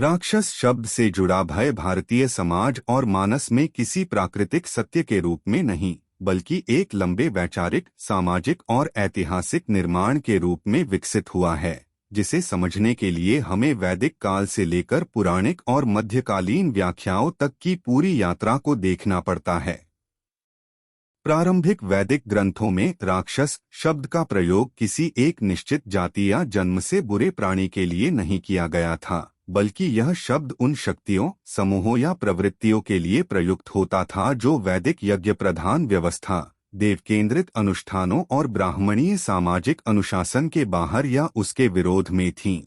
राक्षस शब्द से जुड़ा भय भारतीय समाज और मानस में किसी प्राकृतिक सत्य के रूप में नहीं, बल्कि एक लंबे वैचारिक, सामाजिक और ऐतिहासिक निर्माण के रूप में विकसित हुआ है, जिसे समझने के लिए हमें वैदिक काल से लेकर पुराणिक और मध्यकालीन व्याख्याओं तक की पूरी यात्रा को देखना पड़ता है। प्रारंभिक वैदिक ग्रंथों में राक्षस शब्द का प्रयोग किसी एक निश्चित जाति या जन्म से बुरे प्राणी के लिए नहीं किया गया था, बल्कि यह शब्द उन शक्तियों, समूहों या प्रवृत्तियों के लिए प्रयुक्त होता था जो वैदिक यज्ञ प्रधान व्यवस्था, देव केंद्रित अनुष्ठानों और ब्राह्मणीय सामाजिक अनुशासन के बाहर या उसके विरोध में थीं।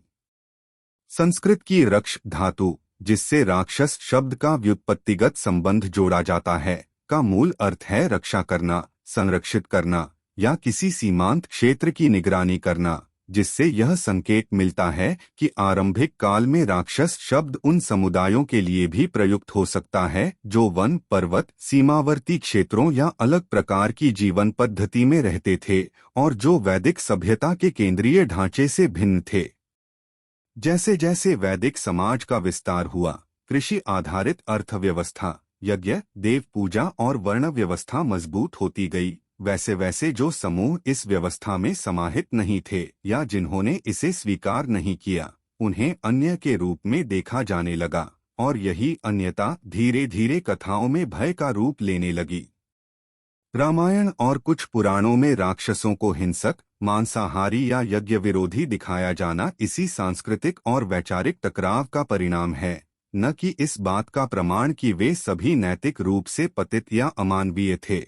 संस्कृत की रक्ष धातु, जिससे राक्षस शब्द का व्युत्पत्तिगत संबंध जोड़ा जाता है, का मूल अर्थ है रक्षा करना, संरक्षित करना या किसी सीमांत क्षेत्र की निगरानी करना, जिससे यह संकेत मिलता है कि आरंभिक काल में राक्षस शब्द उन समुदायों के लिए भी प्रयुक्त हो सकता है जो वन, पर्वत, सीमावर्ती क्षेत्रों या अलग प्रकार की जीवन पद्धति में रहते थे और जो वैदिक सभ्यता के केंद्रीय ढांचे से भिन्न थे। जैसे जैसे वैदिक समाज का विस्तार हुआ, कृषि आधारित अर्थव्यवस्था, यज्ञ, देव पूजा और वर्ण व्यवस्था मजबूत होती गई, वैसे वैसे जो समूह इस व्यवस्था में समाहित नहीं थे या जिन्होंने इसे स्वीकार नहीं किया, उन्हें अन्य के रूप में देखा जाने लगा और यही अन्यता धीरे धीरे कथाओं में भय का रूप लेने लगी। रामायण और कुछ पुराणों में राक्षसों को हिंसक, मांसाहारी या यज्ञ विरोधी दिखाया जाना इसी सांस्कृतिक और वैचारिक टकराव का परिणाम है, न कि इस बात का प्रमाण कि वे सभी नैतिक रूप से पतित या अमानवीय थे।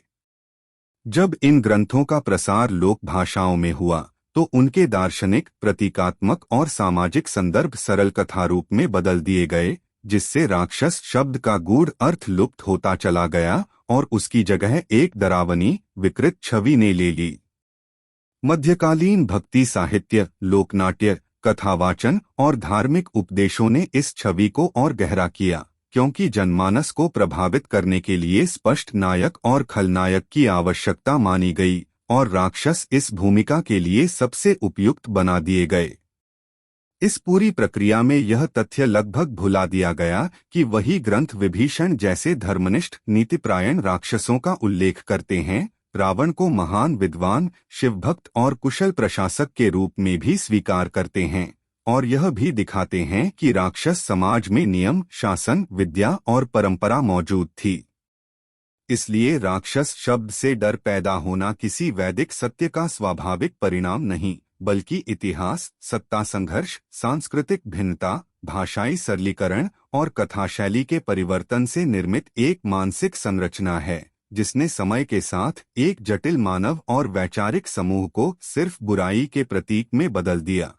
जब इन ग्रंथों का प्रसार लोक भाषाओं में हुआ, तो उनके दार्शनिक, प्रतीकात्मक और सामाजिक संदर्भ सरल कथा रूप में बदल दिए गए, जिससे राक्षस शब्द का गूढ़ अर्थ लुप्त होता चला गया और उसकी जगह एक डरावनी, विकृत छवि ने ले ली। मध्यकालीन भक्ति साहित्य, लोकनाट्य, कथावाचन और धार्मिक उपदेशों ने इस छवि को और गहरा किया, क्योंकि जनमानस को प्रभावित करने के लिए स्पष्ट नायक और खलनायक की आवश्यकता मानी गई और राक्षस इस भूमिका के लिए सबसे उपयुक्त बना दिए गए। इस पूरी प्रक्रिया में यह तथ्य लगभग भुला दिया गया कि वही ग्रंथ विभीषण जैसे धर्मनिष्ठ, नीतिपरायण राक्षसों का उल्लेख करते हैं, रावण को महान विद्वान, शिवभक्त और कुशल प्रशासक के रूप में भी स्वीकार करते हैं और यह भी दिखाते हैं कि राक्षस समाज में नियम, शासन, विद्या और परंपरा मौजूद थी। इसलिए राक्षस शब्द से डर पैदा होना किसी वैदिक सत्य का स्वाभाविक परिणाम नहीं, बल्कि इतिहास, सत्ता संघर्ष, सांस्कृतिक भिन्नता, भाषाई सरलीकरण और कथाशैली के परिवर्तन से निर्मित एक मानसिक संरचना है, जिसने समय के साथ एक जटिल मानव और वैचारिक समूह को सिर्फ बुराई के प्रतीक में बदल दिया।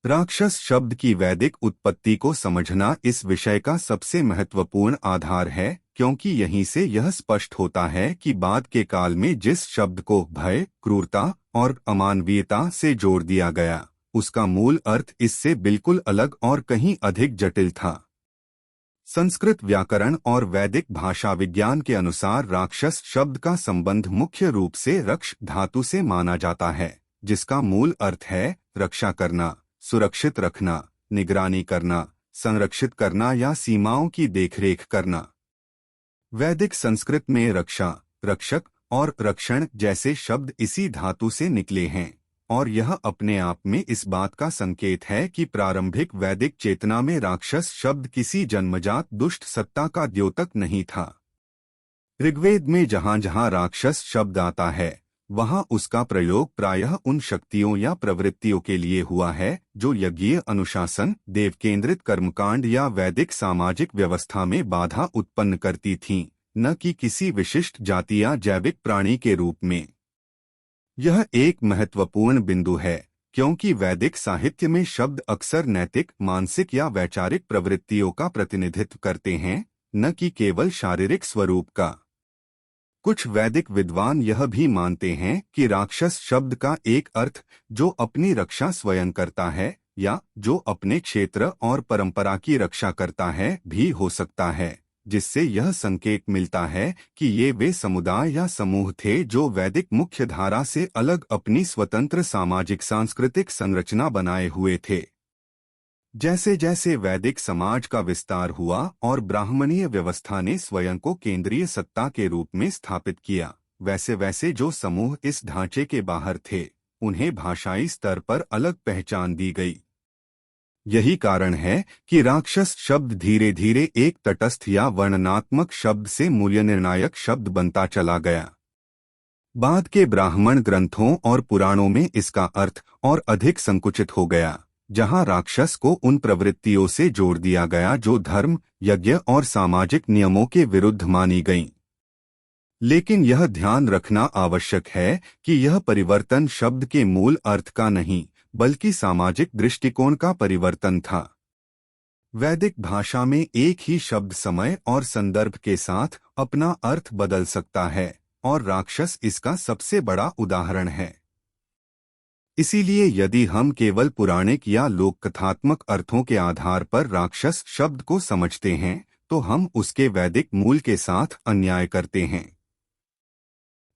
राक्षस शब्द की वैदिक उत्पत्ति को समझना इस विषय का सबसे महत्वपूर्ण आधार है, क्योंकि यहीं से यह स्पष्ट होता है कि बाद के काल में जिस शब्द को भय, क्रूरता और अमानवीयता से जोड़ दिया गया, उसका मूल अर्थ इससे बिल्कुल अलग और कहीं अधिक जटिल था। संस्कृत व्याकरण और वैदिक भाषा विज्ञान के अनुसार राक्षस शब्द का संबंध मुख्य रूप से रक्ष धातु से माना जाता है, जिसका मूल अर्थ है रक्षा करना, सुरक्षित रखना, निगरानी करना, संरक्षित करना या सीमाओं की देखरेख करना। वैदिक संस्कृत में रक्षा, रक्षक और रक्षण जैसे शब्द इसी धातु से निकले हैं और यह अपने आप में इस बात का संकेत है कि प्रारंभिक वैदिक चेतना में राक्षस शब्द किसी जन्मजात दुष्ट सत्ता का द्योतक नहीं था। ऋग्वेद में जहाँ जहाँ राक्षस शब्द आता है, वहाँ उसका प्रयोग प्रायः उन शक्तियों या प्रवृत्तियों के लिए हुआ है जो यज्ञीय अनुशासन, देव केंद्रित कर्मकांड या वैदिक सामाजिक व्यवस्था में बाधा उत्पन्न करती थीं, न कि किसी विशिष्ट जाति या जैविक प्राणी के रूप में। यह एक महत्वपूर्ण बिंदु है, क्योंकि वैदिक साहित्य में शब्द अक्सर नैतिक, मानसिक या वैचारिक प्रवृत्तियों का प्रतिनिधित्व करते हैं, न कि केवल शारीरिक स्वरूप का। कुछ वैदिक विद्वान यह भी मानते हैं कि राक्षस शब्द का एक अर्थ जो अपनी रक्षा स्वयं करता है या जो अपने क्षेत्र और परंपरा की रक्षा करता है भी हो सकता है, जिससे यह संकेत मिलता है कि ये वे समुदाय या समूह थे जो वैदिक मुख्य धारा से अलग अपनी स्वतंत्र सामाजिक सांस्कृतिक संरचना बनाए हुए थे। जैसे जैसे वैदिक समाज का विस्तार हुआ और ब्राह्मणीय व्यवस्था ने स्वयं को केंद्रीय सत्ता के रूप में स्थापित किया, वैसे वैसे जो समूह इस ढांचे के बाहर थे उन्हें भाषाई स्तर पर अलग पहचान दी गई। यही कारण है कि राक्षस शब्द धीरे धीरे एक तटस्थ या वर्णनात्मक शब्द से मूल्य निर्णायक शब्द बनता चला गया। बाद के ब्राह्मण ग्रंथों और पुराणों में इसका अर्थ और अधिक संकुचित हो गया, जहां राक्षस को उन प्रवृत्तियों से जोड़ दिया गया जो धर्म, यज्ञ और सामाजिक नियमों के विरुद्ध मानी गईं। लेकिन यह ध्यान रखना आवश्यक है कि यह परिवर्तन शब्द के मूल अर्थ का नहीं, बल्कि सामाजिक दृष्टिकोण का परिवर्तन था। वैदिक भाषा में एक ही शब्द समय और संदर्भ के साथ अपना अर्थ बदल सकता है, और राक्षस इसका सबसे बड़ा उदाहरण है। इसीलिए यदि हम केवल पौराणिक या लोककथात्मक अर्थों के आधार पर राक्षस शब्द को समझते हैं, तो हम उसके वैदिक मूल के साथ अन्याय करते हैं।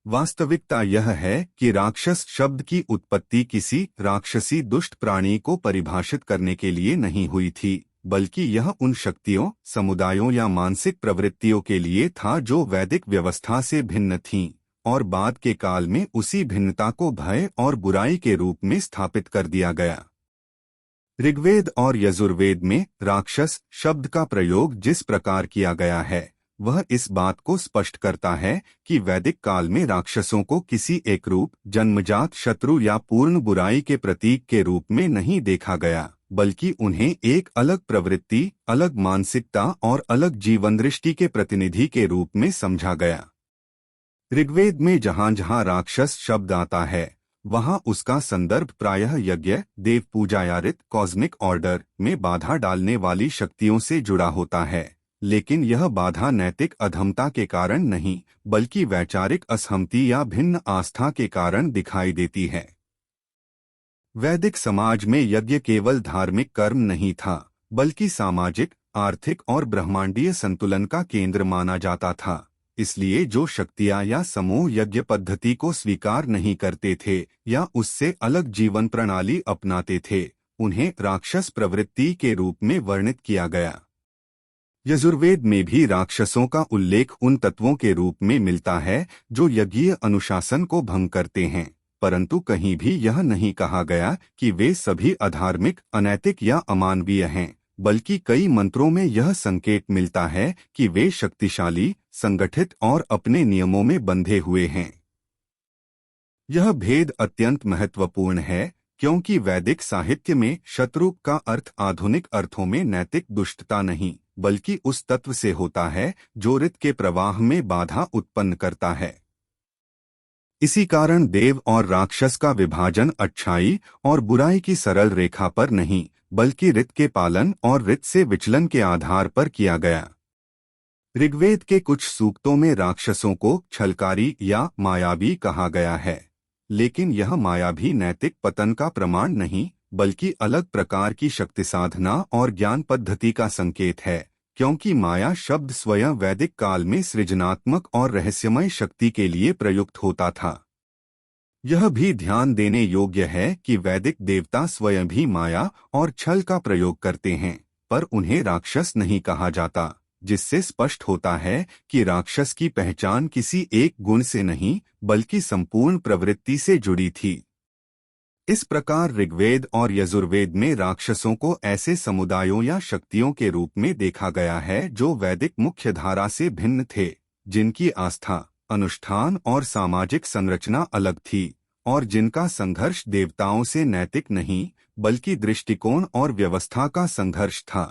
वास्तविकता यह है कि राक्षस शब्द की उत्पत्ति किसी राक्षसी दुष्ट प्राणी को परिभाषित करने के लिए नहीं हुई थी, बल्कि यह उन शक्तियों, समुदायों या मानसिक प्रवृत्तियों के लिए था जो वैदिक व्यवस्था से भिन्न थीं, और बाद के काल में उसी भिन्नता को भय और बुराई के रूप में स्थापित कर दिया गया। ऋग्वेद और यजुर्वेद में राक्षस शब्द का प्रयोग जिस प्रकार किया गया है, वह इस बात को स्पष्ट करता है कि वैदिक काल में राक्षसों को किसी एक रूप, जन्मजात शत्रु या पूर्ण बुराई के प्रतीक के रूप में नहीं देखा गया, बल्कि उन्हें एक अलग प्रवृत्ति, अलग मानसिकता और अलग जीवन दृष्टि के प्रतिनिधि के रूप में समझा गया। ऋग्वेद में जहाँ जहाँ राक्षस शब्द आता है, वहाँ उसका संदर्भ प्रायः यज्ञ, देव पूजा या ऋत, कॉस्मिक ऑर्डर में बाधा डालने वाली शक्तियों से जुड़ा होता है, लेकिन यह बाधा नैतिक अधमता के कारण नहीं, बल्कि वैचारिक असहमति या भिन्न आस्था के कारण दिखाई देती है। वैदिक समाज में यज्ञ केवल धार्मिक कर्म नहीं था, बल्कि सामाजिक, आर्थिक और ब्रह्मांडीय संतुलन का केंद्र माना जाता था। इसलिए जो शक्तियां या समूह यज्ञ पद्धति को स्वीकार नहीं करते थे या उससे अलग जीवन प्रणाली अपनाते थे, उन्हें राक्षस प्रवृत्ति के रूप में वर्णित किया गया। यजुर्वेद में भी राक्षसों का उल्लेख उन तत्वों के रूप में मिलता है जो यज्ञीय अनुशासन को भंग करते हैं, परंतु कहीं भी यह नहीं कहा गया कि वे सभी अधार्मिक, अनैतिक या अमानवीय हैं, बल्कि कई मंत्रों में यह संकेत मिलता है कि वे शक्तिशाली, संगठित और अपने नियमों में बंधे हुए हैं। यह भेद अत्यंत महत्वपूर्ण है, क्योंकि वैदिक साहित्य में शत्रु का अर्थ आधुनिक अर्थों में नैतिक दुष्टता नहीं, बल्कि उस तत्व से होता है जो ऋत के प्रवाह में बाधा उत्पन्न करता है। इसी कारण देव और राक्षस का विभाजन अच्छाई और बुराई की सरल रेखा पर नहीं, बल्कि ऋत के पालन और ऋत से विचलन के आधार पर किया गया। ऋग्वेद के कुछ सूक्तों में राक्षसों को छलकारी या मायावी कहा गया है, लेकिन यह माया भी नैतिक पतन का प्रमाण नहीं, बल्कि अलग प्रकार की शक्ति साधना और ज्ञान पद्धति का संकेत है, क्योंकि माया शब्द स्वयं वैदिक काल में सृजनात्मक और रहस्यमय शक्ति के लिए प्रयुक्त होता था। यह भी ध्यान देने योग्य है कि वैदिक देवता स्वयं भी माया और छल का प्रयोग करते हैं, पर उन्हें राक्षस नहीं कहा जाता, जिससे स्पष्ट होता है कि राक्षस की पहचान किसी एक गुण से नहीं, बल्कि संपूर्ण प्रवृत्ति से जुड़ी थी। इस प्रकार ऋग्वेद और यजुर्वेद में राक्षसों को ऐसे समुदायों या शक्तियों के रूप में देखा गया है जो वैदिक मुख्य धारा से भिन्न थे, जिनकी आस्था, अनुष्ठान और सामाजिक संरचना अलग थी, और जिनका संघर्ष देवताओं से नैतिक नहीं, बल्कि दृष्टिकोण और व्यवस्था का संघर्ष था।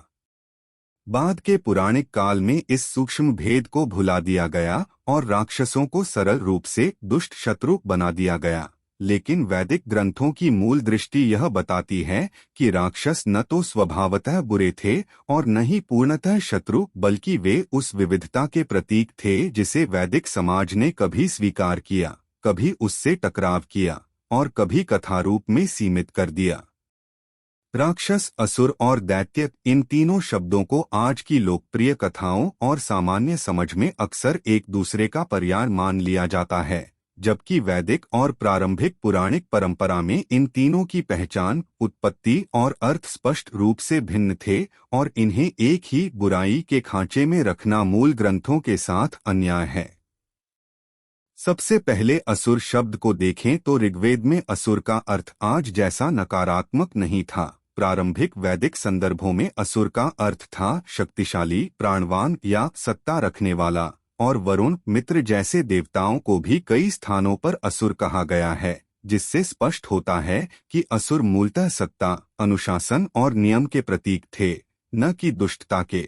बाद के पुराणिक काल में इस सूक्ष्म भेद को भुला दिया गया और राक्षसों को सरल रूप से दुष्ट शत्रु बना दिया गया, लेकिन वैदिक ग्रंथों की मूल दृष्टि यह बताती है कि राक्षस न तो स्वभावतः बुरे थे और न ही पूर्णतः शत्रु, बल्कि वे उस विविधता के प्रतीक थे जिसे वैदिक समाज ने कभी स्वीकार किया, कभी उससे टकराव किया और कभी कथारूप में सीमित कर दिया। राक्षस, असुर और दैत्य, इन तीनों शब्दों को आज की लोकप्रिय कथाओं और सामान्य समझ में अक्सर एक दूसरे का पर्याय मान लिया जाता है, जबकि वैदिक और प्रारंभिक पुराणिक परंपरा में इन तीनों की पहचान, उत्पत्ति और अर्थ स्पष्ट रूप से भिन्न थे और इन्हें एक ही बुराई के खांचे में रखना मूल ग्रंथों के साथ अन्याय है। सबसे पहले असुर शब्द को देखें तो ऋग्वेद में असुर का अर्थ आज जैसा नकारात्मक नहीं था। प्रारंभिक वैदिक संदर्भों में असुर का अर्थ था शक्तिशाली, प्राणवान या सत्ता रखने वाला, और वरुण, मित्र जैसे देवताओं को भी कई स्थानों पर असुर कहा गया है, जिससे स्पष्ट होता है कि असुर मूलतः सत्ता, अनुशासन और नियम के प्रतीक थे, न कि दुष्टता के।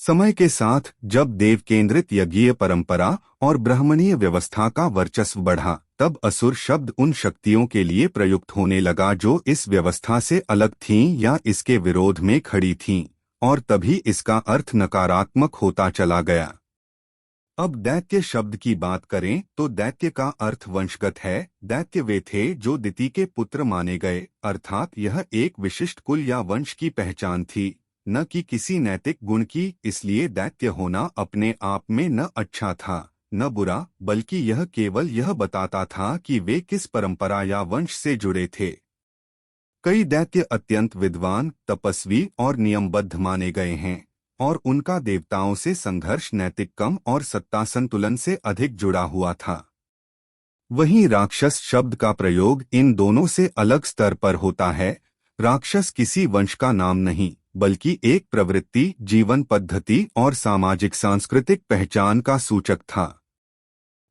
समय के साथ जब देव केंद्रित यज्ञीय परंपरा और ब्राह्मणीय व्यवस्था का वर्चस्व बढ़ा, तब असुर शब्द उन शक्तियों के लिए प्रयुक्त होने लगा जो इस व्यवस्था से अलग थीं या इसके विरोध में खड़ी थीं, और तभी इसका अर्थ नकारात्मक होता चला गया। अब दैत्य शब्द की बात करें तो दैत्य का अर्थ वंशगत है। दैत्य वे थे जो दिति के पुत्र माने गए, अर्थात यह एक विशिष्ट कुल या वंश की पहचान थी, न कि किसी नैतिक गुण की। इसलिए दैत्य होना अपने आप में न अच्छा था न बुरा, बल्कि यह केवल यह बताता था कि वे किस परंपरा या वंश से जुड़े थे। कई दैत्य अत्यंत विद्वान, तपस्वी और नियमबद्ध माने गए हैं, और उनका देवताओं से संघर्ष नैतिक कम और सत्ता संतुलन से अधिक जुड़ा हुआ था। वहीं राक्षस शब्द का प्रयोग इन दोनों से अलग स्तर पर होता है। राक्षस किसी वंश का नाम नहीं, बल्कि एक प्रवृत्ति, जीवन पद्धति और सामाजिक सांस्कृतिक पहचान का सूचक था।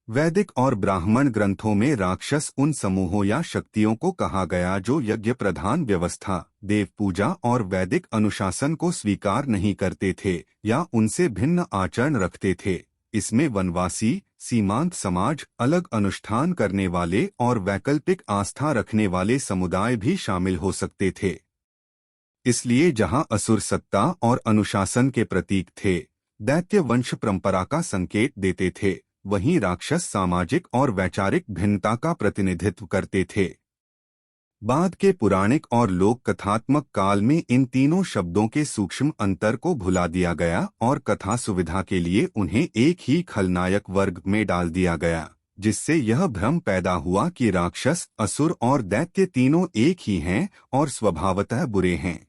वैदिक और ब्राह्मण ग्रंथों में राक्षस उन समूहों या शक्तियों को कहा गया जो यज्ञ प्रधान व्यवस्था, देव पूजा और वैदिक अनुशासन को स्वीकार नहीं करते थे या उनसे भिन्न आचरण रखते थे। इसमें वनवासी, सीमांत समाज, अलग अनुष्ठान करने वाले और वैकल्पिक आस्था रखने वाले समुदाय भी शामिल हो सकते थे। इसलिए जहां असुर सत्ता और अनुशासन के प्रतीक थे, दैत्य वंश परंपरा का संकेत देते थे, वहीं राक्षस सामाजिक और वैचारिक भिन्नता का प्रतिनिधित्व करते थे। बाद के पुराणिक और लोक कथात्मक काल में इन तीनों शब्दों के सूक्ष्म अंतर को भुला दिया गया और कथा सुविधा के लिए उन्हें एक ही खलनायक वर्ग में डाल दिया गया, जिससे यह भ्रम पैदा हुआ कि राक्षस, असुर और दैत्य तीनों एक ही हैं और स्वभावतः बुरे हैं।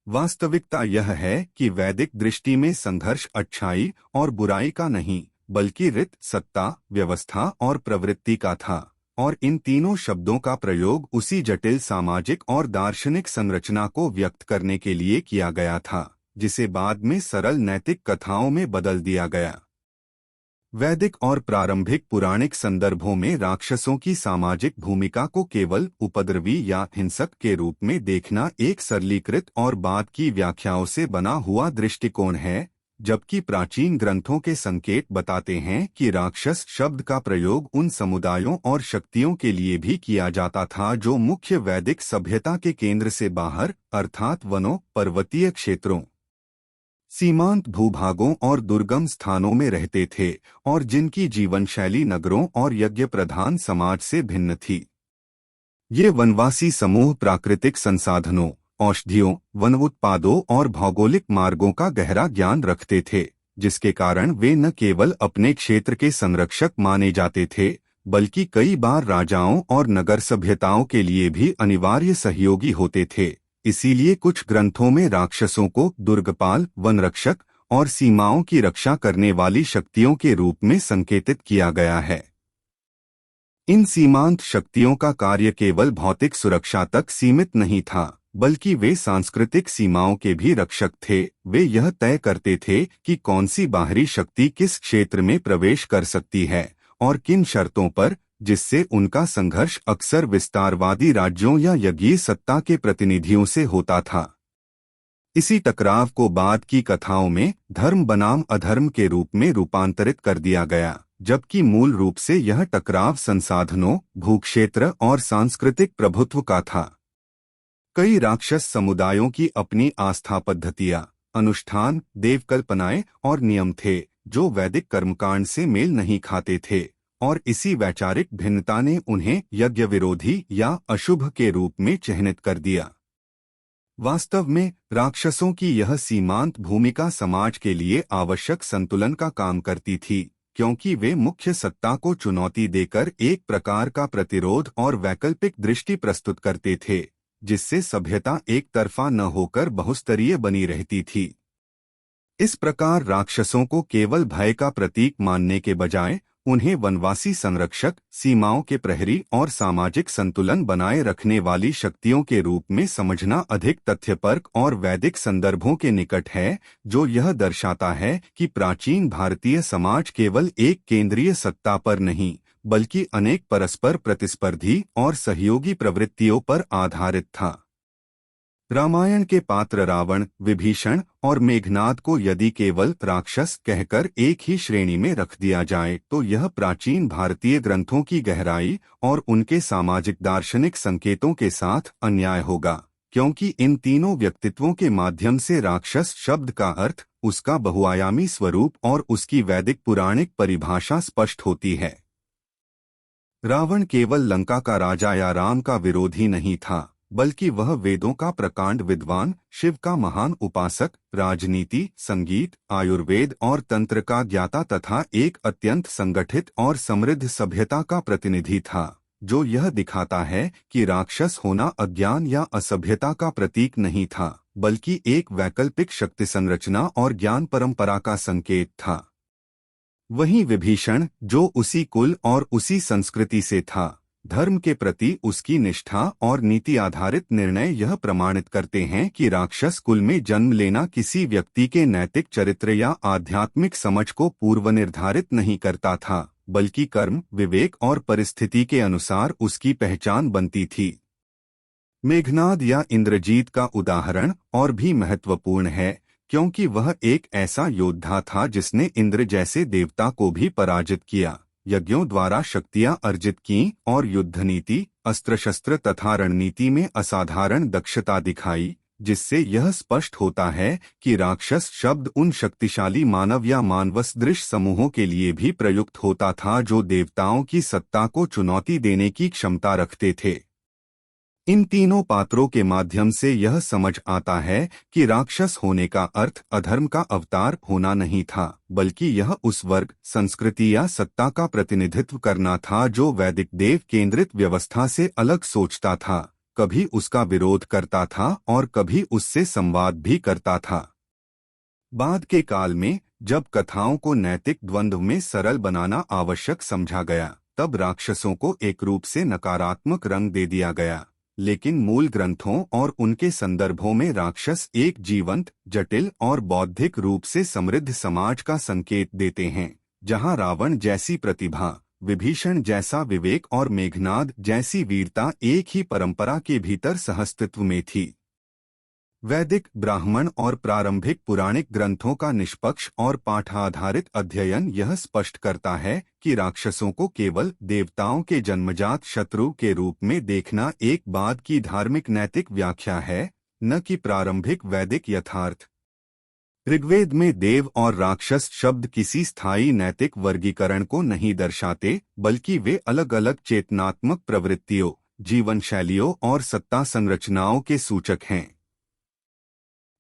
वास्तविकता यह है कि वैदिक दृष्टि में संघर्ष अच्छाई और बुराई का नहीं, बल्कि रीत, सत्ता, व्यवस्था और प्रवृत्ति का था, और इन तीनों शब्दों का प्रयोग उसी जटिल सामाजिक और दार्शनिक संरचना को व्यक्त करने के लिए किया गया था, जिसे बाद में सरल नैतिक कथाओं में बदल दिया गया। वैदिक और प्रारंभिक पुराणिक संदर्भों में राक्षसों की सामाजिक भूमिका को केवल उपद्रवी या हिंसक के रूप में देखना एक सरलीकृत और बाद की व्याख्याओं से बना हुआ दृष्टिकोण है, जबकि प्राचीन ग्रंथों के संकेत बताते हैं कि राक्षस शब्द का प्रयोग उन समुदायों और शक्तियों के लिए भी किया जाता था जो मुख्य वैदिक सभ्यता के केंद्र से बाहर, अर्थात वनों, पर्वतीय क्षेत्रों, सीमांत भूभागों और दुर्गम स्थानों में रहते थे और जिनकी जीवन शैली नगरों और यज्ञ प्रधान समाज से भिन्न थी। ये वनवासी समूह प्राकृतिक संसाधनों, औषधियों, वन उत्पादों और भौगोलिक मार्गों का गहरा ज्ञान रखते थे, जिसके कारण वे न केवल अपने क्षेत्र के संरक्षक माने जाते थे, बल्कि कई बार राजाओं और नगर सभ्यताओं के लिए भी अनिवार्य सहयोगी होते थे। इसीलिए कुछ ग्रंथों में राक्षसों को दुर्गपाल, वनरक्षक और सीमाओं की रक्षा करने वाली शक्तियों के रूप में संकेतित किया गया है। इन सीमांत शक्तियों का कार्य केवल भौतिक सुरक्षा तक सीमित नहीं था, बल्कि वे सांस्कृतिक सीमाओं के भी रक्षक थे। वे यह तय करते थे कि कौन सी बाहरी शक्ति किस क्षेत्र में प्रवेश कर सकती है और किन शर्तों पर, जिससे उनका संघर्ष अक्सर विस्तारवादी राज्यों या यज्ञीय सत्ता के प्रतिनिधियों से होता था। इसी टकराव को बाद की कथाओं में धर्म बनाम अधर्म के रूप में रूपांतरित कर दिया गया, जबकि मूल रूप से यह टकराव संसाधनों, भूक्षेत्र और सांस्कृतिक प्रभुत्व का था। कई राक्षस समुदायों की अपनी आस्था पद्धतियां, अनुष्ठान, देवकल्पनाएं और नियम थे जो वैदिक कर्मकांड से मेल नहीं खाते थे, और इसी वैचारिक भिन्नता ने उन्हें यज्ञ विरोधी या अशुभ के रूप में चिह्नित कर दिया। वास्तव में राक्षसों की यह सीमांत भूमिका समाज के लिए आवश्यक संतुलन का काम करती थी। क्योंकि वे मुख्य सत्ता को चुनौती देकर एक प्रकार का प्रतिरोध और वैकल्पिक दृष्टि प्रस्तुत करते थे, जिससे सभ्यता एक तरफा न होकर बहुस्तरीय बनी रहती थी। इस प्रकार राक्षसों को केवल भय का प्रतीक मानने के बजाय उन्हें वनवासी संरक्षक, सीमाओं के प्रहरी और सामाजिक संतुलन बनाए रखने वाली शक्तियों के रूप में समझना अधिक तथ्यपरक और वैदिक संदर्भों के निकट है, जो यह दर्शाता है कि प्राचीन भारतीय समाज केवल एक केंद्रीय सत्ता पर नहीं, बल्कि अनेक परस्पर प्रतिस्पर्धी और सहयोगी प्रवृत्तियों पर आधारित था। रामायण के पात्र रावण, विभीषण और मेघनाद को यदि केवल राक्षस कहकर एक ही श्रेणी में रख दिया जाए तो यह प्राचीन भारतीय ग्रंथों की गहराई और उनके सामाजिक दार्शनिक संकेतों के साथ अन्याय होगा, क्योंकि इन तीनों व्यक्तित्वों के माध्यम से राक्षस शब्द का अर्थ, उसका बहुआयामी स्वरूप और उसकी वैदिक पुराणिक परिभाषा स्पष्ट होती है। रावण केवल लंका का राजा या राम का विरोधी नहीं था, बल्कि वह वेदों का प्रकांड विद्वान, शिव का महान उपासक, राजनीति, संगीत, आयुर्वेद और तंत्र का ज्ञाता तथा एक अत्यंत संगठित और समृद्ध सभ्यता का प्रतिनिधि था, जो यह दिखाता है कि राक्षस होना अज्ञान या असभ्यता का प्रतीक नहीं था, बल्कि एक वैकल्पिक शक्ति संरचना और ज्ञान परंपरा का संकेत था। वहीं विभीषण, जो उसी कुल और उसी संस्कृति से था, धर्म के प्रति उसकी निष्ठा और नीति आधारित निर्णय यह प्रमाणित करते हैं कि राक्षस कुल में जन्म लेना किसी व्यक्ति के नैतिक चरित्र या आध्यात्मिक समझ को पूर्व निर्धारित नहीं करता था, बल्कि कर्म, विवेक और परिस्थिति के अनुसार उसकी पहचान बनती थी। मेघनाद या इंद्रजीत का उदाहरण और भी महत्वपूर्ण है, क्योंकि वह एक ऐसा योद्धा था जिसने इंद्र जैसे देवता को भी पराजित किया, यज्ञों द्वारा शक्तियां अर्जित की और युद्ध नीति, अस्त्र शस्त्र तथा रणनीति में असाधारण दक्षता दिखाई, जिससे यह स्पष्ट होता है कि राक्षस शब्द उन शक्तिशाली मानव या मानवसदृश समूहों के लिए भी प्रयुक्त होता था जो देवताओं की सत्ता को चुनौती देने की क्षमता रखते थे। इन तीनों पात्रों के माध्यम से यह समझ आता है कि राक्षस होने का अर्थ अधर्म का अवतार होना नहीं था, बल्कि यह उस वर्ग, संस्कृति या सत्ता का प्रतिनिधित्व करना था जो वैदिक देव केंद्रित व्यवस्था से अलग सोचता था, कभी उसका विरोध करता था और कभी उससे संवाद भी करता था। बाद के काल में जब कथाओं को नैतिक द्वंद्व में सरल बनाना आवश्यक समझा गया, तब राक्षसों को एक रूप से नकारात्मक रंग दे दिया गया, लेकिन मूल ग्रंथों और उनके संदर्भों में राक्षस एक जीवंत, जटिल और बौद्धिक रूप से समृद्ध समाज का संकेत देते हैं, जहां रावण जैसी प्रतिभा, विभीषण जैसा विवेक और मेघनाद जैसी वीरता एक ही परंपरा के भीतर सहअस्तित्व में थी। वैदिक, ब्राह्मण और प्रारंभिक पुराणिक ग्रंथों का निष्पक्ष और पाठाधारित अध्ययन यह स्पष्ट करता है कि राक्षसों को केवल देवताओं के जन्मजात शत्रु के रूप में देखना एक बाद की धार्मिक नैतिक व्याख्या है, न कि प्रारंभिक वैदिक यथार्थ। ऋग्वेद में देव और राक्षस शब्द किसी स्थायी नैतिक वर्गीकरण को नहीं दर्शाते, बल्कि वे अलग अलग चेतनात्मक प्रवृत्तियों, जीवन शैलियों और सत्ता संरचनाओं के सूचक हैं।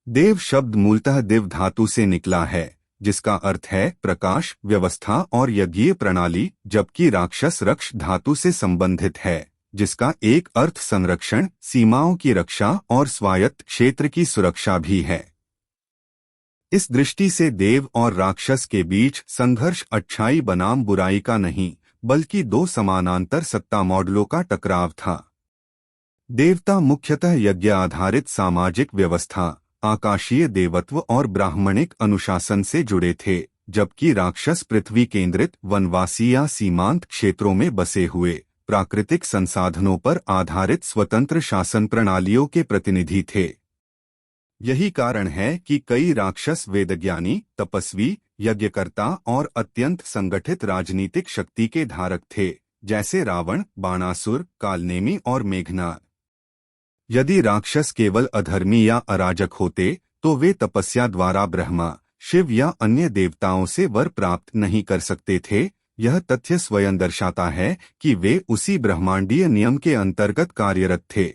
देव शब्द मूलतः दिव धातु से निकला है, जिसका अर्थ है प्रकाश, व्यवस्था और यज्ञीय प्रणाली, जबकि राक्षस रक्ष धातु से संबंधित है, जिसका एक अर्थ संरक्षण, सीमाओं की रक्षा और स्वायत्त क्षेत्र की सुरक्षा भी है। इस दृष्टि से देव और राक्षस के बीच संघर्ष अच्छाई बनाम बुराई का नहीं, बल्कि दो समानांतर सत्ता मॉडलों का टकराव था। देवता मुख्यतः यज्ञ आधारित सामाजिक व्यवस्था, आकाशीय देवत्व और ब्राह्मणिक अनुशासन से जुड़े थे, जबकि राक्षस पृथ्वी केंद्रित, वनवासी या सीमांत क्षेत्रों में बसे हुए, प्राकृतिक संसाधनों पर आधारित स्वतंत्र शासन प्रणालियों के प्रतिनिधि थे। यही कारण है कि कई राक्षस वेदज्ञानी, तपस्वी, यज्ञकर्ता और अत्यंत संगठित राजनीतिक शक्ति के धारक थे, जैसे रावण, बाणासुर, कालनेमी और मेघनाद। यदि राक्षस केवल अधर्मी या अराजक होते, तो वे तपस्या द्वारा ब्रह्मा, शिव या अन्य देवताओं से वर प्राप्त नहीं कर सकते थे। यह तथ्य स्वयं दर्शाता है कि वे उसी ब्रह्मांडीय नियम के अंतर्गत कार्यरत थे।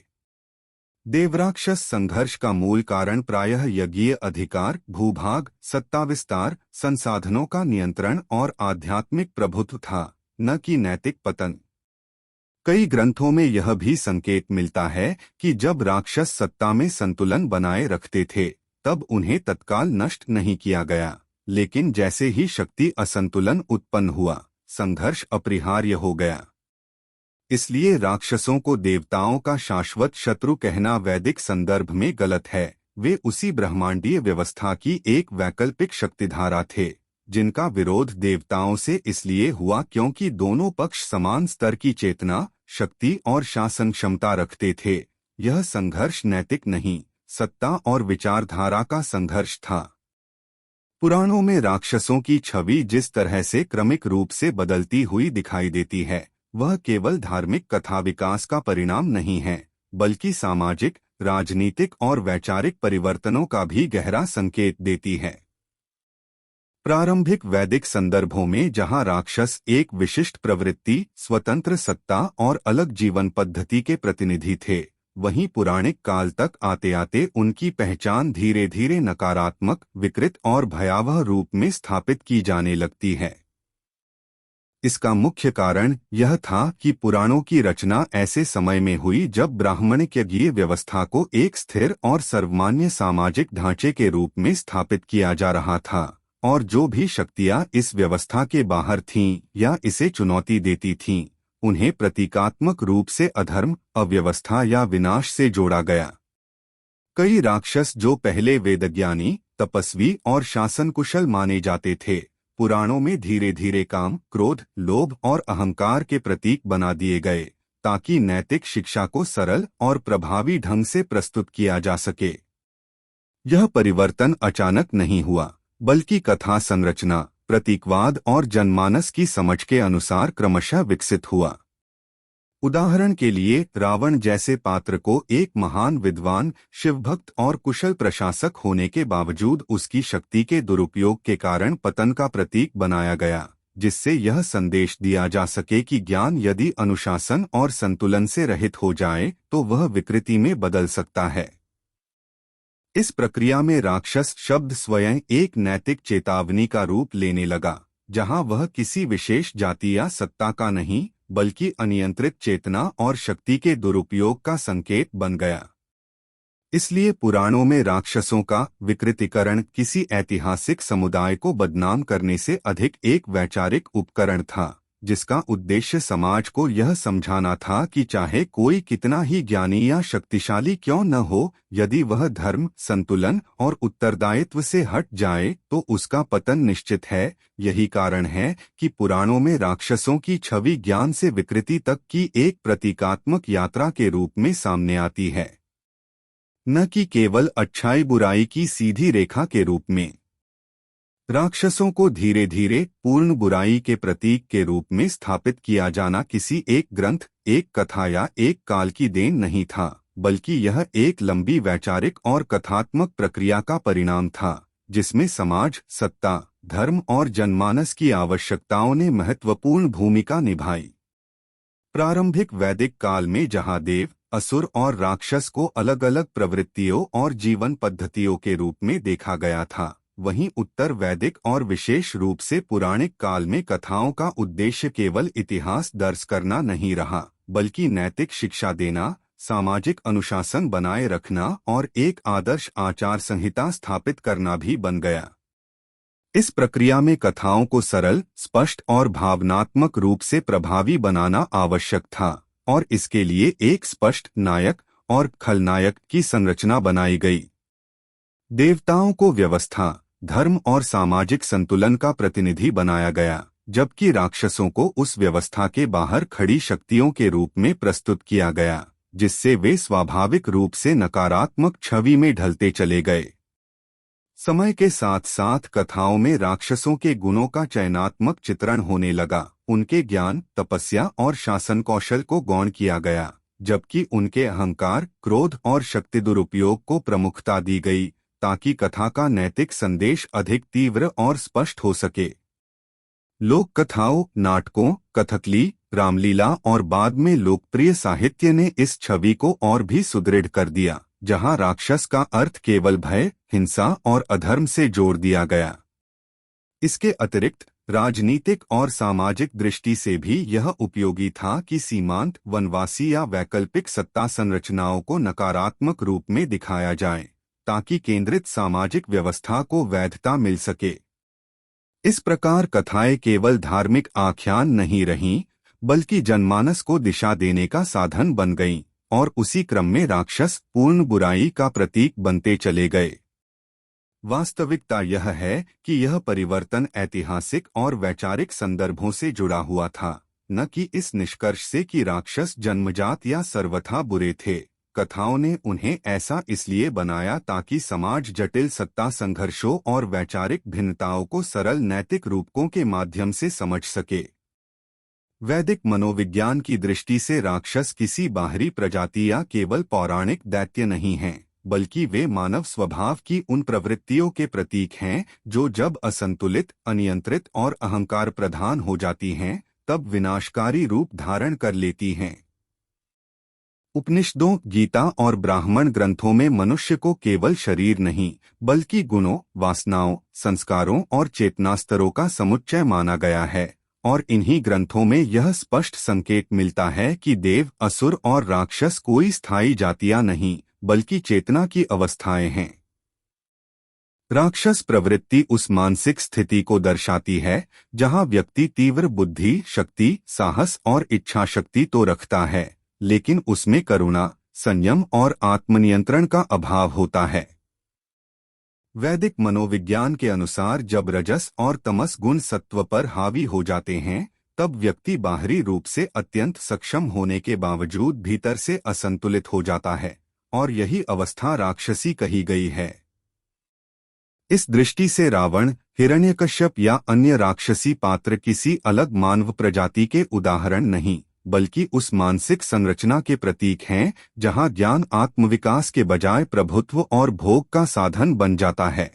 देवराक्षस संघर्ष का मूल कारण प्रायः यज्ञीय अधिकार, भूभाग, सत्ता विस्तार, संसाधनों का नियंत्रण और आध्यात्मिक प्रभुत्व था, न कि नैतिक पतन। कई ग्रंथों में यह भी संकेत मिलता है कि जब राक्षस सत्ता में संतुलन बनाए रखते थे, तब उन्हें तत्काल नष्ट नहीं किया गया, लेकिन जैसे ही शक्ति असंतुलन उत्पन्न हुआ, संघर्ष अपरिहार्य हो गया। इसलिए राक्षसों को देवताओं का शाश्वत शत्रु कहना वैदिक संदर्भ में गलत है। वे उसी ब्रह्मांडीय व्यवस्था की एक वैकल्पिक शक्तिधारा थे, जिनका विरोध देवताओं से इसलिए हुआ क्योंकि दोनों पक्ष समान स्तर की चेतना, शक्ति और शासन क्षमता रखते थे। यह संघर्ष नैतिक नहीं, सत्ता और विचारधारा का संघर्ष था। पुराणों में राक्षसों की छवि जिस तरह से क्रमिक रूप से बदलती हुई दिखाई देती है, वह केवल धार्मिक कथा विकास का परिणाम नहीं है, बल्कि सामाजिक, राजनीतिक और वैचारिक परिवर्तनों का भी गहरा संकेत देती है। प्रारंभिक वैदिक संदर्भों में जहां राक्षस एक विशिष्ट प्रवृत्ति, स्वतंत्र सत्ता और अलग जीवन पद्धति के प्रतिनिधि थे, वहीं पुराणिक काल तक आते आते उनकी पहचान धीरे धीरे नकारात्मक, विकृत और भयावह रूप में स्थापित की जाने लगती है। इसका मुख्य कारण यह था कि पुराणों की रचना ऐसे समय में हुई जब ब्राह्मणिक यज्ञीय व्यवस्था को एक स्थिर और सर्वमान्य सामाजिक ढांचे के रूप में स्थापित किया जा रहा था, और जो भी शक्तियां इस व्यवस्था के बाहर थीं या इसे चुनौती देती थीं, उन्हें प्रतीकात्मक रूप से अधर्म, अव्यवस्था या विनाश से जोड़ा गया। कई राक्षस जो पहले वेदज्ञानी, तपस्वी और शासन कुशल माने जाते थे, पुराणों में धीरे धीरे काम, क्रोध, लोभ और अहंकार के प्रतीक बना दिए गए, ताकि नैतिक शिक्षा को सरल और प्रभावी ढंग से प्रस्तुत किया जा सके। यह परिवर्तन अचानक नहीं हुआ, बल्कि कथा संरचना, प्रतीकवाद और जनमानस की समझ के अनुसार क्रमशः विकसित हुआ। उदाहरण के लिए, रावण जैसे पात्र को एक महान विद्वान, शिवभक्त और कुशल प्रशासक होने के बावजूद उसकी शक्ति के दुरुपयोग के कारण पतन का प्रतीक बनाया गया, जिससे यह संदेश दिया जा सके कि ज्ञान यदि अनुशासन और संतुलन से रहित हो जाए तो वह विकृति में बदल सकता है। इस प्रक्रिया में राक्षस शब्द स्वयं एक नैतिक चेतावनी का रूप लेने लगा, जहां वह किसी विशेष जाति या सत्ता का नहीं, बल्कि अनियंत्रित चेतना और शक्ति के दुरुपयोग का संकेत बन गया। इसलिए पुराणों में राक्षसों का विकृतीकरण किसी ऐतिहासिक समुदाय को बदनाम करने से अधिक एक वैचारिक उपकरण था, जिसका उद्देश्य समाज को यह समझाना था कि चाहे कोई कितना ही ज्ञानी या शक्तिशाली क्यों न हो, यदि वह धर्म, संतुलन और उत्तरदायित्व से हट जाए तो उसका पतन निश्चित है। यही कारण है कि पुराणों में राक्षसों की छवि ज्ञान से विकृति तक की एक प्रतीकात्मक यात्रा के रूप में सामने आती है, न कि केवल अच्छाई बुराई की सीधी रेखा के रूप में। राक्षसों को धीरे धीरे पूर्ण बुराई के प्रतीक के रूप में स्थापित किया जाना किसी एक ग्रंथ, एक कथा या एक काल की देन नहीं था, बल्कि यह एक लंबी वैचारिक और कथात्मक प्रक्रिया का परिणाम था, जिसमें समाज, सत्ता, धर्म और जनमानस की आवश्यकताओं ने महत्वपूर्ण भूमिका निभाई। प्रारंभिक वैदिक काल में जहां देव, असुर और राक्षस को अलग अलग प्रवृत्तियों और जीवन पद्धतियों के रूप में देखा गया था, वहीं उत्तर वैदिक और विशेष रूप से पुराणिक काल में कथाओं का उद्देश्य केवल इतिहास दर्ज करना नहीं रहा, बल्कि नैतिक शिक्षा देना, सामाजिक अनुशासन बनाए रखना और एक आदर्श आचार संहिता स्थापित करना भी बन गया। इस प्रक्रिया में कथाओं को सरल, स्पष्ट और भावनात्मक रूप से प्रभावी बनाना आवश्यक था, और इसके लिए एक स्पष्ट नायक और खलनायक की संरचना बनाई गई। देवताओं को व्यवस्था, धर्म और सामाजिक संतुलन का प्रतिनिधि बनाया गया, जबकि राक्षसों को उस व्यवस्था के बाहर खड़ी शक्तियों के रूप में प्रस्तुत किया गया, जिससे वे स्वाभाविक रूप से नकारात्मक छवि में ढलते चले गए। समय के साथ साथ कथाओं में राक्षसों के गुणों का चयनात्मक चित्रण होने लगा। उनके ज्ञान, तपस्या और शासन कौशल को गौण किया गया, जबकि उनके अहंकार, क्रोध और शक्ति दुरुपयोग को प्रमुखता दी गई, ताकि कथा का नैतिक संदेश अधिक तीव्र और स्पष्ट हो सके। लोक कथाओं, नाटकों, कथकली, रामलीला और बाद में लोकप्रिय साहित्य ने इस छवि को और भी सुदृढ़ कर दिया, जहां राक्षस का अर्थ केवल भय, हिंसा और अधर्म से जोड़ दिया गया। इसके अतिरिक्त राजनीतिक और सामाजिक दृष्टि से भी यह उपयोगी था कि सीमांत, वनवासी या वैकल्पिक सत्ता संरचनाओं को नकारात्मक रूप में दिखाया जाए, ताकि केंद्रित सामाजिक व्यवस्था को वैधता मिल सके। इस प्रकार कथाएं केवल धार्मिक आख्यान नहीं रहीं, बल्कि जनमानस को दिशा देने का साधन बन गईं, और उसी क्रम में राक्षस पूर्ण बुराई का प्रतीक बनते चले गए। वास्तविकता यह है कि यह परिवर्तन ऐतिहासिक और वैचारिक संदर्भों से जुड़ा हुआ था, न कि इस निष्कर्ष से कि राक्षस जन्मजात या सर्वथा बुरे थे। कथाओं ने उन्हें ऐसा इसलिए बनाया ताकि समाज जटिल सत्ता संघर्षों और वैचारिक भिन्नताओं को सरल नैतिक रूपकों के माध्यम से समझ सके। वैदिक मनोविज्ञान की दृष्टि से राक्षस किसी बाहरी प्रजाति या केवल पौराणिक दैत्य नहीं हैं, बल्कि वे मानव स्वभाव की उन प्रवृत्तियों के प्रतीक हैं जो जब असंतुलित, अनियंत्रित और अहंकार प्रधान हो जाती हैं, तब विनाशकारी रूप धारण कर लेती हैं। उपनिषदों, गीता और ब्राह्मण ग्रंथों में मनुष्य को केवल शरीर नहीं, बल्कि गुणों, वासनाओं, संस्कारों और चेतनास्तरों का समुच्चय माना गया है, और इन्हीं ग्रंथों में यह स्पष्ट संकेत मिलता है कि देव, असुर और राक्षस कोई स्थायी जातियां नहीं, बल्कि चेतना की अवस्थाएं हैं। राक्षस प्रवृत्ति उस मानसिक स्थिति को दर्शाती है जहां व्यक्ति तीव्र बुद्धि शक्ति, साहस और इच्छा शक्ति तो रखता है, लेकिन उसमें करुणा, संयम और आत्मनियंत्रण का अभाव होता है। वैदिक मनोविज्ञान के अनुसार जब रजस और तमस गुण सत्व पर हावी हो जाते हैं, तब व्यक्ति बाहरी रूप से अत्यंत सक्षम होने के बावजूद भीतर से असंतुलित हो जाता है, और यही अवस्था राक्षसी कही गई है। इस दृष्टि से रावण, हिरण्यकश्यप या अन्य राक्षसी पात्र किसी अलग मानव प्रजाति के उदाहरण नहीं, बल्कि उस मानसिक संरचना के प्रतीक हैं जहां ज्ञान आत्मविकास के बजाय प्रभुत्व और भोग का साधन बन जाता है।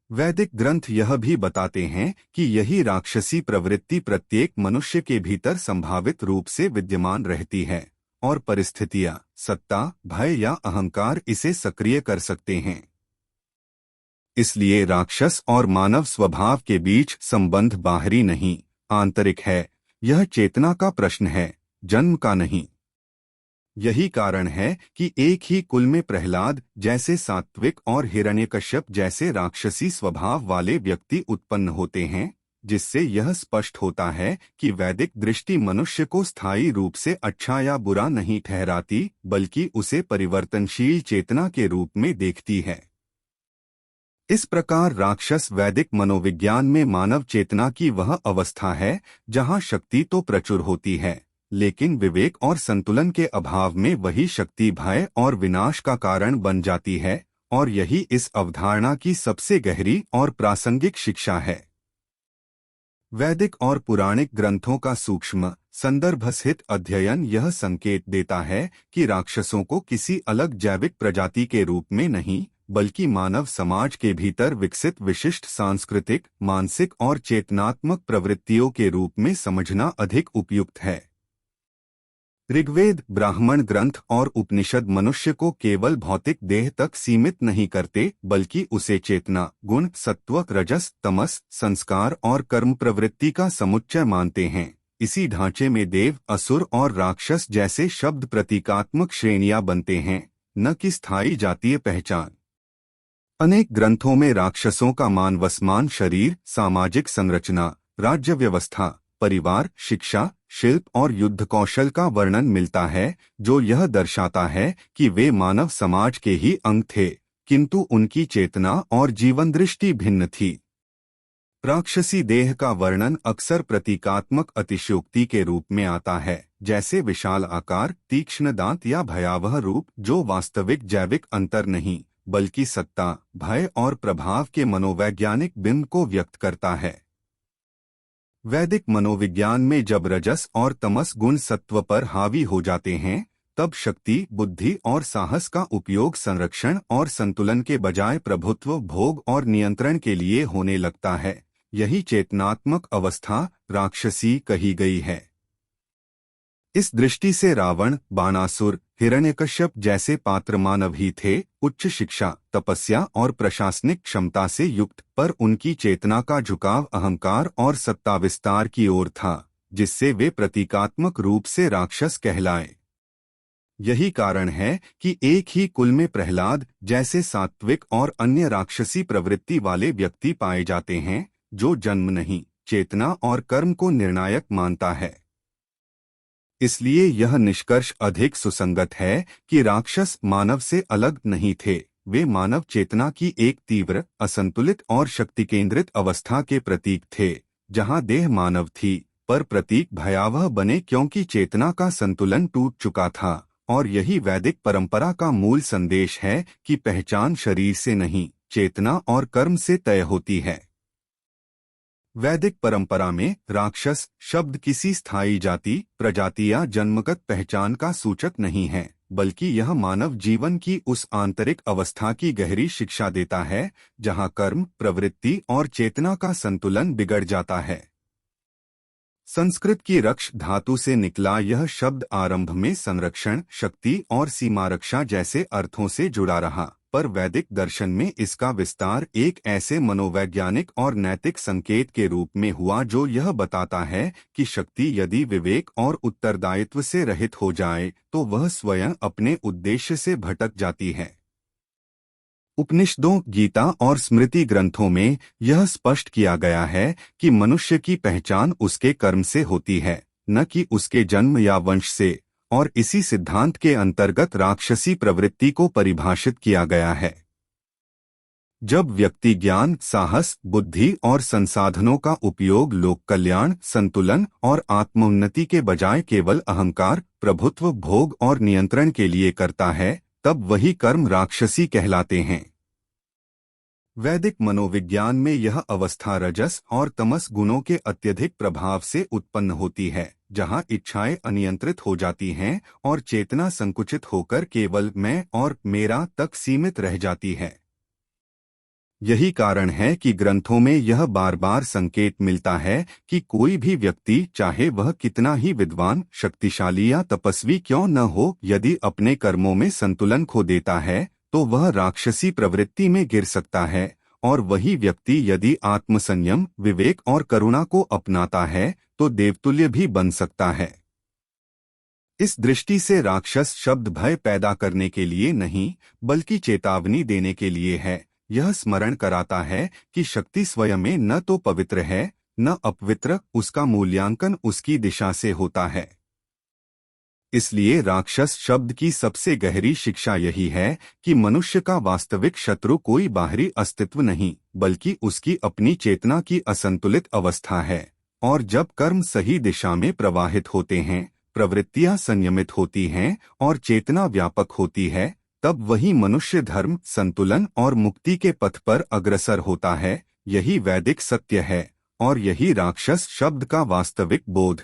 वैदिक ग्रंथ यह भी बताते हैं कि यही राक्षसी प्रवृत्ति प्रत्येक मनुष्य के भीतर संभावित रूप से विद्यमान रहती है, और परिस्थितियां, सत्ता, भय या अहंकार इसे सक्रिय कर सकते हैं। इसलिए राक्षस और मानव स्वभाव के बीच संबंध बाहरी नहीं, आंतरिक है। यह चेतना का प्रश्न है, जन्म का नहीं। यही कारण है कि एक ही कुल में प्रहलाद जैसे सात्विक और हिरण्यकश्यप जैसे राक्षसी स्वभाव वाले व्यक्ति उत्पन्न होते हैं, जिससे यह स्पष्ट होता है कि वैदिक दृष्टि मनुष्य को स्थायी रूप से अच्छा या बुरा नहीं ठहराती, बल्कि उसे परिवर्तनशील चेतना के रूप में देखती है। इस प्रकार राक्षस वैदिक मनोविज्ञान में मानव चेतना की वह अवस्था है जहां शक्ति तो प्रचुर होती है, लेकिन विवेक और संतुलन के अभाव में वही शक्ति भय और विनाश का कारण बन जाती है, और यही इस अवधारणा की सबसे गहरी और प्रासंगिक शिक्षा है। वैदिक और पुराणिक ग्रंथों का सूक्ष्म, संदर्भसहित अध्ययन यह संकेत देता है कि राक्षसों को किसी अलग जैविक प्रजाति के रूप में नहीं, बल्कि मानव समाज के भीतर विकसित विशिष्ट सांस्कृतिक, मानसिक और चेतनात्मक प्रवृत्तियों के रूप में समझना अधिक उपयुक्त है। ऋग्वेद, ब्राह्मण ग्रंथ और उपनिषद मनुष्य को केवल भौतिक देह तक सीमित नहीं करते, बल्कि उसे चेतना, गुण, सत्व, रजस, तमस, संस्कार और कर्म प्रवृत्ति का समुच्चय मानते हैं। इसी ढांचे में देव, असुर और राक्षस जैसे शब्द प्रतीकात्मक श्रेणियां बनते हैं, न कि स्थायी जातीय पहचान। अनेक ग्रंथों में राक्षसों का मानवसमान शरीर, सामाजिक संरचना, राज्य व्यवस्था, परिवार, शिक्षा, शिल्प और युद्ध कौशल का वर्णन मिलता है, जो यह दर्शाता है कि वे मानव समाज के ही अंग थे, किंतु उनकी चेतना और जीवन दृष्टि भिन्न थी। राक्षसी देह का वर्णन अक्सर प्रतीकात्मक अतिशयोक्ति के रूप में आता है, जैसे विशाल आकार, तीक्ष्ण दांत या भयावह रूप, जो वास्तविक जैविक अंतर नहीं, बल्कि सत्ता, भय और प्रभाव के मनोवैज्ञानिक बिंब को व्यक्त करता है। वैदिक मनोविज्ञान में जब रजस और तमस गुण सत्व पर हावी हो जाते हैं, तब शक्ति, बुद्धि और साहस का उपयोग संरक्षण और संतुलन के बजाय प्रभुत्व, भोग और नियंत्रण के लिए होने लगता है, यही चेतनात्मक अवस्था राक्षसी कही गई है। इस दृष्टि से रावण, बाणासुर, हिरण्यकश्यप जैसे पात्र मानव ही थे, उच्च शिक्षा, तपस्या और प्रशासनिक क्षमता से युक्त, पर उनकी चेतना का झुकाव अहंकार और सत्ता विस्तार की ओर था, जिससे वे प्रतीकात्मक रूप से राक्षस कहलाए। यही कारण है कि एक ही कुल में प्रहलाद जैसे सात्विक और अन्य राक्षसी प्रवृत्ति वाले व्यक्ति पाए जाते हैं, जो जन्म नहीं, चेतना और कर्म को निर्णायक मानता है। इसलिए यह निष्कर्ष अधिक सुसंगत है कि राक्षस मानव से अलग नहीं थे, वे मानव चेतना की एक तीव्र, असंतुलित और शक्ति केंद्रित अवस्था के प्रतीक थे, जहां देह मानव थी, पर प्रतीक भयावह बने क्योंकि चेतना का संतुलन टूट चुका था। और यही वैदिक परंपरा का मूल संदेश है कि पहचान शरीर से नहीं, चेतना और कर्म से तय होती है। वैदिक परंपरा में राक्षस शब्द किसी स्थायी जाति, प्रजाति या जन्मगत पहचान का सूचक नहीं है, बल्कि यह मानव जीवन की उस आंतरिक अवस्था की गहरी शिक्षा देता है जहां कर्म, प्रवृत्ति और चेतना का संतुलन बिगड़ जाता है। संस्कृत की रक्ष धातु से निकला यह शब्द आरंभ में संरक्षण, शक्ति और सीमारक्षा जैसे अर्थों से जुड़ा रहा, पर वैदिक दर्शन में इसका विस्तार एक ऐसे मनोवैज्ञानिक और नैतिक संकेत के रूप में हुआ जो यह बताता है कि शक्ति यदि विवेक और उत्तरदायित्व से रहित हो जाए तो वह स्वयं अपने उद्देश्य से भटक जाती है। उपनिषदों, गीता और स्मृति ग्रंथों में यह स्पष्ट किया गया है कि मनुष्य की पहचान उसके कर्म से होती है, न कि उसके जन्म या वंश से, और इसी सिद्धांत के अंतर्गत राक्षसी प्रवृत्ति को परिभाषित किया गया है। जब व्यक्ति ज्ञान, साहस, बुद्धि और संसाधनों का उपयोग लोक कल्याण, संतुलन और आत्मोन्नति के बजाय केवल अहंकार, प्रभुत्व, भोग और नियंत्रण के लिए करता है, तब वही कर्म राक्षसी कहलाते हैं। वैदिक मनोविज्ञान में यह अवस्था रजस और तमस गुणों के अत्यधिक प्रभाव से उत्पन्न होती है, जहां इच्छाएं अनियंत्रित हो जाती हैं और चेतना संकुचित होकर केवल मैं और मेरा तक सीमित रह जाती है। यही कारण है कि ग्रंथों में यह बार बार संकेत मिलता है कि कोई भी व्यक्ति, चाहे वह कितना ही विद्वान, शक्तिशाली या तपस्वी क्यों न हो, यदि अपने कर्मों में संतुलन खो देता है तो वह राक्षसी प्रवृत्ति में गिर सकता है, और वही व्यक्ति यदि आत्मसंयम, विवेक और करुणा को अपनाता है तो देवतुल्य भी बन सकता है। इस दृष्टि से राक्षस शब्द भय पैदा करने के लिए नहीं, बल्कि चेतावनी देने के लिए है। यह स्मरण कराता है कि शक्ति स्वयं में न तो पवित्र है, न अपवित्र, उसका मूल्यांकन उसकी दिशा से होता है। इसलिए राक्षस शब्द की सबसे गहरी शिक्षा यही है कि मनुष्य का वास्तविक शत्रु कोई बाहरी अस्तित्व नहीं, बल्कि उसकी अपनी चेतना की असंतुलित अवस्था है। और जब कर्म सही दिशा में प्रवाहित होते हैं, प्रवृत्तियां संयमित होती हैं और चेतना व्यापक होती है, तब वही मनुष्य धर्म, संतुलन और मुक्ति के पथ पर अग्रसर होता है। यही वैदिक सत्य है और यही राक्षस शब्द का वास्तविक बोध।